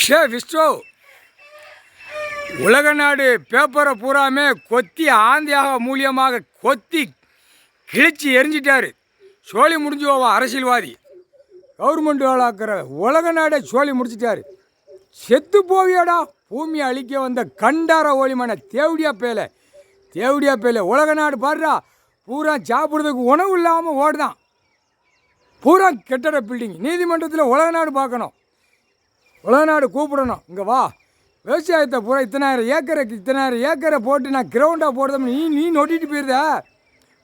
விஷ்ணு உலக நாடு பேப்பரை பூராமே கொத்தி ஆந்தியாக மூலியமாக கொத்தி கிழிச்சு எரிஞ்சிட்டாரு. சோழி முடிஞ்சு போவான் அரசியல்வாதி, கவர்மெண்ட் வேளாக்குற உலக நாடே சோழி முடிச்சிட்டாரு. செத்து போவியாடா பூமியை அழிக்க வந்த கண்டார ஓலிமான தேவடியா பேல உலக நாடு பாடுறா. பூரா சாப்பிட்றதுக்கு உணவு இல்லாமல் ஓடுதான். பூரா கெட்டட பில்டிங். நீதிமன்றத்தில் உலக நாடு பார்க்கணும், உலக நாடு கூப்பிடணும், இங்கே வா. விவசாயத்தை பூரா இத்தனாயிரம் ஏக்கரை போட்டு நான் கிரவுண்டாக போடுறோம் நீ நொட்டிட்டு போயிருத.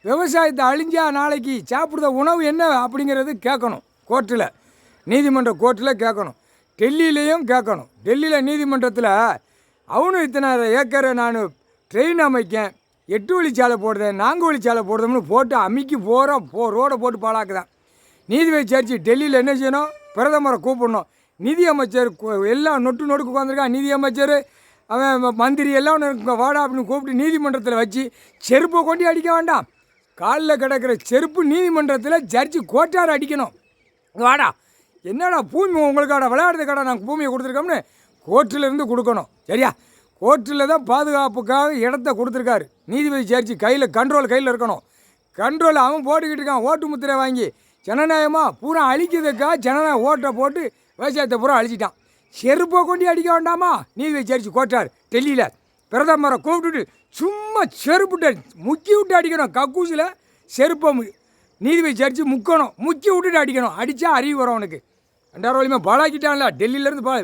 விவசாயத்தை அழிஞ்சா நாளைக்கு சாப்பிட்ற உணவு என்ன அப்படிங்கிறது கேட்கணும். கோர்ட்டில், நீதிமன்ற கோர்ட்டில் கேட்கணும். டெல்லியிலையும் கேட்கணும். டெல்லியில் நீதிமன்றத்தில் அவனும் இத்தனாயிரம் ஏக்கரை நான் ட்ரெயின் அமைக்கேன், 8 வழிச்சாலை போடுறேன், 4 வழிச்சாலை போடுறோம்னு போட்டு அமைக்கி ரோடை போட்டு பாழாக்குதான். நீதிபதி விசாரிச்சு டெல்லியில் என்ன செய்யணும், பிரதமரை கூப்பிடணும். நிதி அமைச்சர் எல்லாம் நொட்டுக்கு உட்காந்துருக்கான். நிதி அமைச்சர் அவன் மந்திரி எல்லாம் வாடா அப்படின்னு கூப்பிட்டு நீதிமன்றத்தில் வச்சு செருப்பை கொண்டு அடிக்க வேண்டாம். காலில் கிடக்கிற செருப்பு நீதிமன்றத்தில் ஜட்ஜி கோட்டார் அடிக்கணும். வாடா, என்னடா பூமி உங்களுக்காட விளையாடுறதுக்காட நாங்கள் பூமியை கொடுத்துருக்கோம்னு கோர்ட்டில் இருந்து கொடுக்கணும். சரியா, கோர்ட்டில் தான் பாதுகாப்புக்காக இடத்த கொடுத்துருக்காரு. நீதிபதி ஜட்ஜி கையில் இருக்கணும். கண்ட்ரோல் அவன் போட்டுக்கிட்டு இருக்கான். ஓட்டு முத்திரை வாங்கி ஜனநாயகமாக பூரா அழிக்கிறதுக்காக ஜனநாயக ஓட்டை போட்டு விவசாயத்தை பூரா அழிச்சிட்டான். செருப்பை கொண்டு அடிக்க வேண்டாமா? நீதிபதி ஜட்ஜி கோட்டார் டெல்லியில் பிரதமரை கூப்பிட்டுட்டு சும்மா செருப்புட்டு முக்கி விட்டு அடிக்கணும். கக்கூசில் செருப்பை நீதிபதி ஜட்ஜி முக்கி விட்டுட்டு அடிக்கணும். அடித்தா அறிவு வரும் அவனுக்கு. 2 வழியுமே பாழாக்கிட்டான்ல. டெல்லியிலேருந்து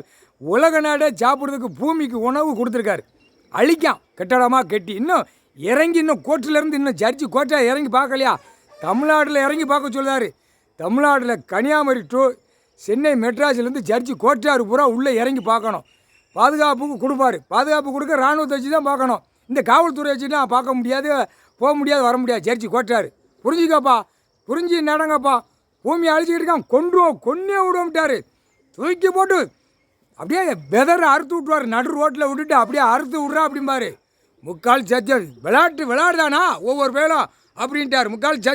உலக நாடே சாப்பிட்றதுக்கு பூமிக்கு உணவு கொடுத்துருக்காரு. அழிக்கான் கட்டடமாக கட்டி. இன்னும் கோர்ட்டிலேருந்து இன்னும் ஜட்ஜி கோட்டை இறங்கி பார்க்கலையா? தமிழ்நாட்டில் இறங்கி பார்க்க சொல்லுறாரு. தமிழ்நாட்டில் கன்னியாகுமரி டு சென்னை மெட்ராஸ்லேருந்து ஜட்ஜி கோட்டார் பூரா உள்ளே இறங்கி பார்க்கணும். பாதுகாப்புக்கு கொடுப்பாரு. பாதுகாப்பு கொடுக்க இராணுவத்தை வச்சு தான் பார்க்கணும். இந்த காவல்துறை வச்சுன்னா பார்க்க முடியாது, போக முடியாது, வர முடியாது. ஜட்ஜி கோட்டார் புரிஞ்சுக்கப்பா, புரிஞ்சு நடங்கப்பா. பூமியை அழிச்சிக்கிட்டு இருக்கான். கொன்னே விடுவோம்ட்டாரு. தூக்கி போட்டு அப்படியே வெதரை அறுத்து விட்டுவார். நடு ரோட்டில் விட்டுட்டு அப்படியே அறுத்து விட்றா அப்படிம்பாரு. முக்கால் சத்தியம் விளையாடுதானா ஒவ்வொரு பேரும் அப்படின்ட்டார் முக்கால் சத்தியம்.